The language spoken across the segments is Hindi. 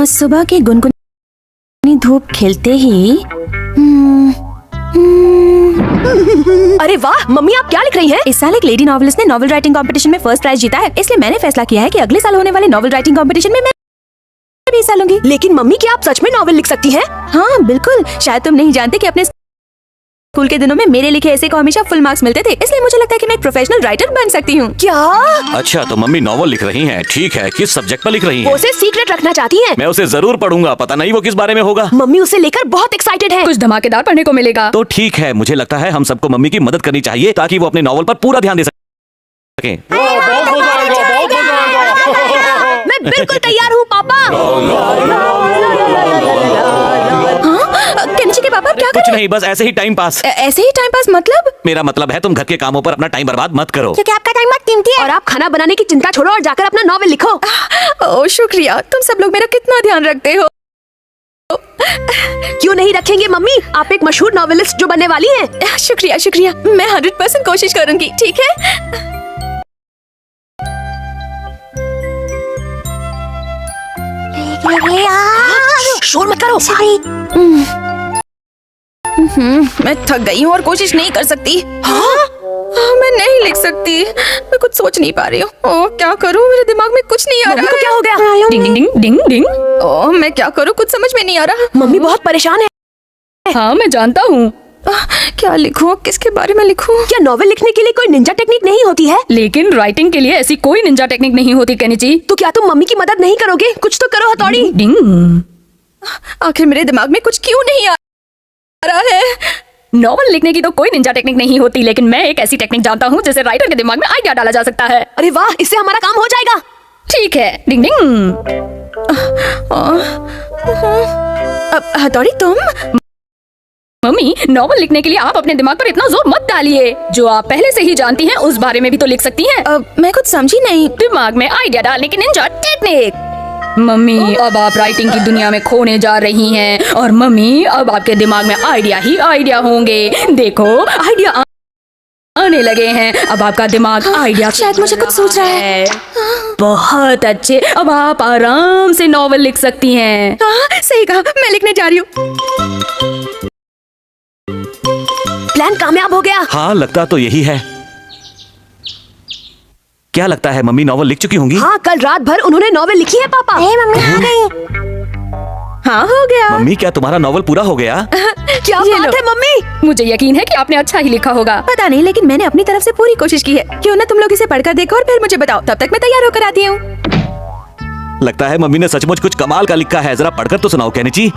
सुबह की गुनगुनी धूप खिलते ही अरे वाह मम्मी, आप क्या लिख रही हैं? इस साल एक लेडी नॉवेलिस्ट ने नॉवेल राइटिंग कंपटीशन में फर्स्ट प्राइज जीता है, इसलिए मैंने फैसला किया है कि अगले साल होने वाले नॉवेल राइटिंग कंपटीशन में मैं भी हिस्सा लूंगी। लेकिन मम्मी, क्या आप सच में नॉवेल लिख सकती हैं? हाँ बिल्कुल, शायद तुम नहीं जानते कि अपने स्कूल के दिनों में मेरे लिखे ऐसे को हमेशा फुल मार्क्स मिलते थे, इसलिए मुझे लगता है कि मैं एक प्रोफेशनल राइटर बन सकती हूँ। क्या? अच्छा, तो मम्मी नॉवल लिख रही हैं, ठीक है। किस सब्जेक्ट पर लिख रही वो हैं? उसे सीक्रेट रखना चाहती हैं। मैं उसे जरूर पढ़ूंगा, पता नहीं वो किस बारे में होगा। मम्मी उसे लेकर बहुत एक्साइटेड है। कुछ धमाकेदार पढ़ने को मिलेगा। तो ठीक है, मुझे लगता है हम सबको मम्मी की मदद करनी चाहिए ताकि वो अपने नॉवल पर पूरा ध्यान दे सके। मैं बिल्कुल तैयार हूँ पापा। केनिची के पापा क्या कर कुछ रहे नहीं, बस ऐसे ही टाइम पास। हैं? ऐसे ही टाइम पास मतलब? मेरा मतलब है तुम घर के कामों पर अपना टाइम बर्बाद मत करो। क्योंकि आपका टाइम बहुत कीमती है। और आप खाना बनाने की चिंता छोड़ो और जाकर अपना नॉवेल लिखो। ओह शुक्रिया, तुम सब लोग मेरा कितना ध्यान रखते हो। क्यों नहीं रखेंगे मम्मी, आप एक मशहूर नॉवेलिस्ट जो बनने वाली हैं। शुक्रिया शुक्रिया, मैं 100% कोशिश करूंगी, ठीक है? शोर मत करो। मैं थक गई हूँ और कोशिश नहीं कर सकती। हाँ? मैं नहीं लिख सकती, मैं कुछ सोच नहीं पा रही हूँ। ओह क्या करूँ, मेरे दिमाग में कुछ नहीं आ रहा। मम्मी को क्या हो गया? डिंग डिंग डिंग डिंग। ओह मैं क्या करूँ, कुछ समझ में नहीं आ रहा। मम्मी बहुत परेशान है। हाँ मैं जानता हूँ, क्या लिखूं, किसके बारे में लिखूं? क्या नॉवेल लिखने के लिए कोई निंजा टेक्निक नहीं होती है? लेकिन राइटिंग के लिए ऐसी कोई निंजा टेक्निक नहीं होती केनिची। तो क्या तुम मम्मी की मदद नहीं करोगे? कुछ तो करो हथौड़ी। डिंग। आखिर मेरे दिमाग में कुछ क्यों नहीं आ रहा है? नॉवल लिखने की तो कोई निंजा टेक्निक नहीं होती, लेकिन मैं एक ऐसी टेक्निक जानता हूँ जिससे राइटर के दिमाग में आइडिया डाला जा सकता है। अरे वाह, इससे हमारा काम हो जाएगा। ठीक है, डिंग डिंग। अब हथौड़ी तुम? मम्मी, नॉवल लिखने के लिए आप अपने दिमाग पर इतना जोर मत डालिए। जो आप पहले से ही जानती हैं उस बारे में भी तो लिख सकती हैं। मैं कुछ समझी नहीं। दिमाग में आइडिया डालने की निंजा टेक्निक। मम्मी, अब आप राइटिंग की दुनिया में खोने जा रही हैं और मम्मी अब आपके दिमाग में आइडिया ही आइडिया होंगे। देखो आइडिया आने लगे हैं, अब आपका दिमाग आइडिया शायद मुझे कुछ सूझ रहा है। बहुत अच्छे, अब आप आराम से नॉवल लिख सकती हैं। हाँ सही कहा, मैं लिखने जा रही हूँ। प्लान कामयाब हो गया। हाँ लगता तो यही है। क्या लगता है मम्मी नॉवल लिख चुकी होंगी? हाँ, कल रात भर उन्होंने नॉवेल लिखी है पापा। मम्मी आ गई। हाँ हो गया। मम्मी क्या तुम्हारा नॉवल पूरा हो गया? क्या ये बात लो। है मम्मी? मुझे यकीन है कि आपने अच्छा ही लिखा होगा। पता नहीं, लेकिन मैंने अपनी तरफ से पूरी कोशिश की है। क्यों ना तुम लोग इसे पढ़कर देखो और फिर मुझे बताओ, तब तक मैं तैयार होकर आती हूँ। लगता है मम्मी ने सचमुच कुछ कमाल का लिखा है, जरा पढ़कर तो सुनाओ केनिची।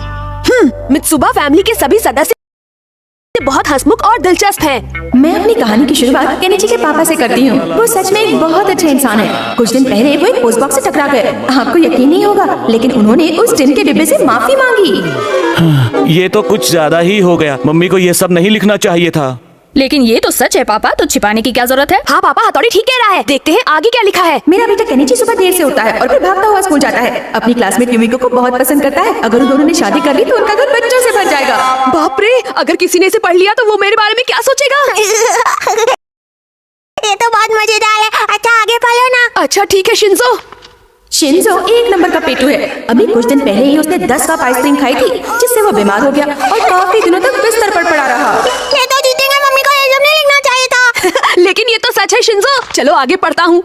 मित्सुबा फैमिली के सभी सदस्य बहुत हंसमुख और दिलचस्प हैं। मैं अपनी कहानी की शुरुआत केनिची के पापा से करती हूँ। वो सच में एक बहुत अच्छे इंसान है। कुछ दिन पहले वो एक पोस्ट बॉक्स से टकरा गए। आपको यकीन नहीं होगा, लेकिन उन्होंने उस टिन के डिब्बे से माफी मांगी। ये तो कुछ ज्यादा ही हो गया, मम्मी को ये सब नहीं लिखना चाहिए था। लेकिन ये तो सच है पापा, तो छिपाने की क्या जरूरत है? हाँ पापा, हथौड़ी ठीक कह रहा है। देखते हैं आगे क्या लिखा है। मेरा बेटा केनिची सुबह देर से उठता है और फिर भागता हुआ स्कूल जाता है। अपनी क्लासमेट युमिको को बहुत पसंद करता है। अगर उन दोनों ने शादी कर ली तो उनका घर बच्चों से भर जाएगा। बाप रे, अगर किसी ने इसे पढ़ लिया तो वो मेरे बारे में क्या सोचेगा? ये तो बहुत मजेदार है। अच्छा आगे पढ़ो ना। अच्छा ठीक है शिंजो। शिंजो एक नंबर का पेटू है। अभी कुछ दिन पहले ही उसने 10 कप आइसक्रीम खाई थी, जिससे वो बीमार हो गया और काफी दिनों तक बिस्तर पर पड़ा रहा। ये तो जीतेंगे, मम्मी को ये सब नहीं लिखना चाहिए था। लेकिन ये तो सच है शिंजो। चलो आगे पढ़ता हूँ।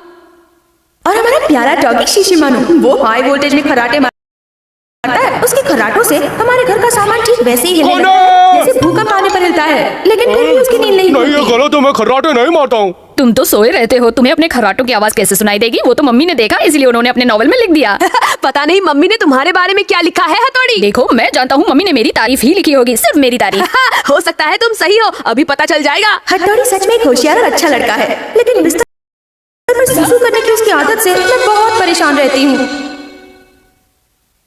और हमारा प्यारा डॉगी शिशिमानु, वो हाई वोल्टेज में खराटे मारता है। उसके खराटों से हमारे घर का सामान ठीक वैसे ही हिलने लगता है जैसे भूकंप आने पर हिलता है। लेकिन फिर भी उसकी नींद नहीं नहीं, ये खुलती। गलत है, मैं खर्राटे नहीं मारता हूँ। तुम तो सोए रहते हो, तुम्हें अपने खर्राटों की आवाज कैसे सुनाई देगी? वो तो मम्मी ने देखा, इसलिए उन्होंने अपने नॉवल में लिख दिया। पता नहीं मम्मी ने तुम्हारे बारे में क्या लिखा है हथौड़ी। देखो मैं जानता हूँ, मम्मी ने मेरी तारीफ ही लिखी होगी, सिर्फ मेरी तारीफ। हो सकता है तुम सही हो, अभी पता चल जाएगा। हथौड़ी सच में एक होशियार और अच्छा लड़का है, लेकिन बिस्तर पर सुसु करने की उसकी आदत से मैं बहुत परेशान रहती हूँ।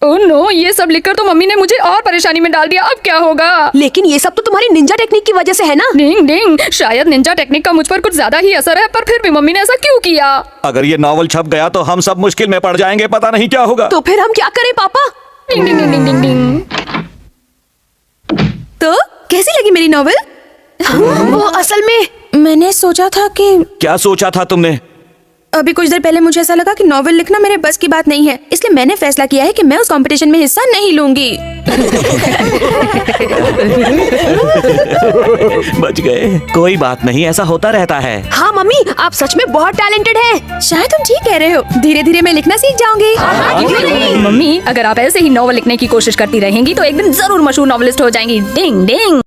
ओह नो, ये सब लिखकर तो मम्मी ने मुझे और परेशानी में डाल दिया। अब क्या होगा? लेकिन ये सब तो तुम्हारी निंजा टेक्निक की वजह से है ना। डिंग डिंग, शायद निंजा टेक्निक का मुझ पर कुछ ज्यादा ही असर है, पर फिर भी मम्मी ने ऐसा क्यों किया? अगर ये नॉवल छप गया तो हम सब मुश्किल में पड़ जाएंगे, पता नहीं क्या होगा। तो फिर हम क्या करें पापा? डिंग डिंग डिंग डिंग डिंग। तो कैसी लगी मेरी नॉवेल? वो असल में मैंने सोचा था कि क्या सोचा था तुमने? अभी कुछ देर पहले मुझे ऐसा लगा कि नॉवेल लिखना मेरे बस की बात नहीं है, इसलिए मैंने फैसला किया है कि मैं उस कंपटीशन में हिस्सा नहीं लूंगी। बच गए। कोई बात नहीं, ऐसा होता रहता है। हाँ मम्मी, आप सच में बहुत टैलेंटेड हैं। शायद तुम ठीक कह रहे हो, धीरे धीरे मैं लिखना सीख जाऊंगी। मम्मी, अगर आप ऐसे ही नॉवल लिखने की कोशिश करती रहेंगी तो एक दिन जरूर मशहूर नॉवेलिस्ट हो जाएंगी। डिंग डिंग।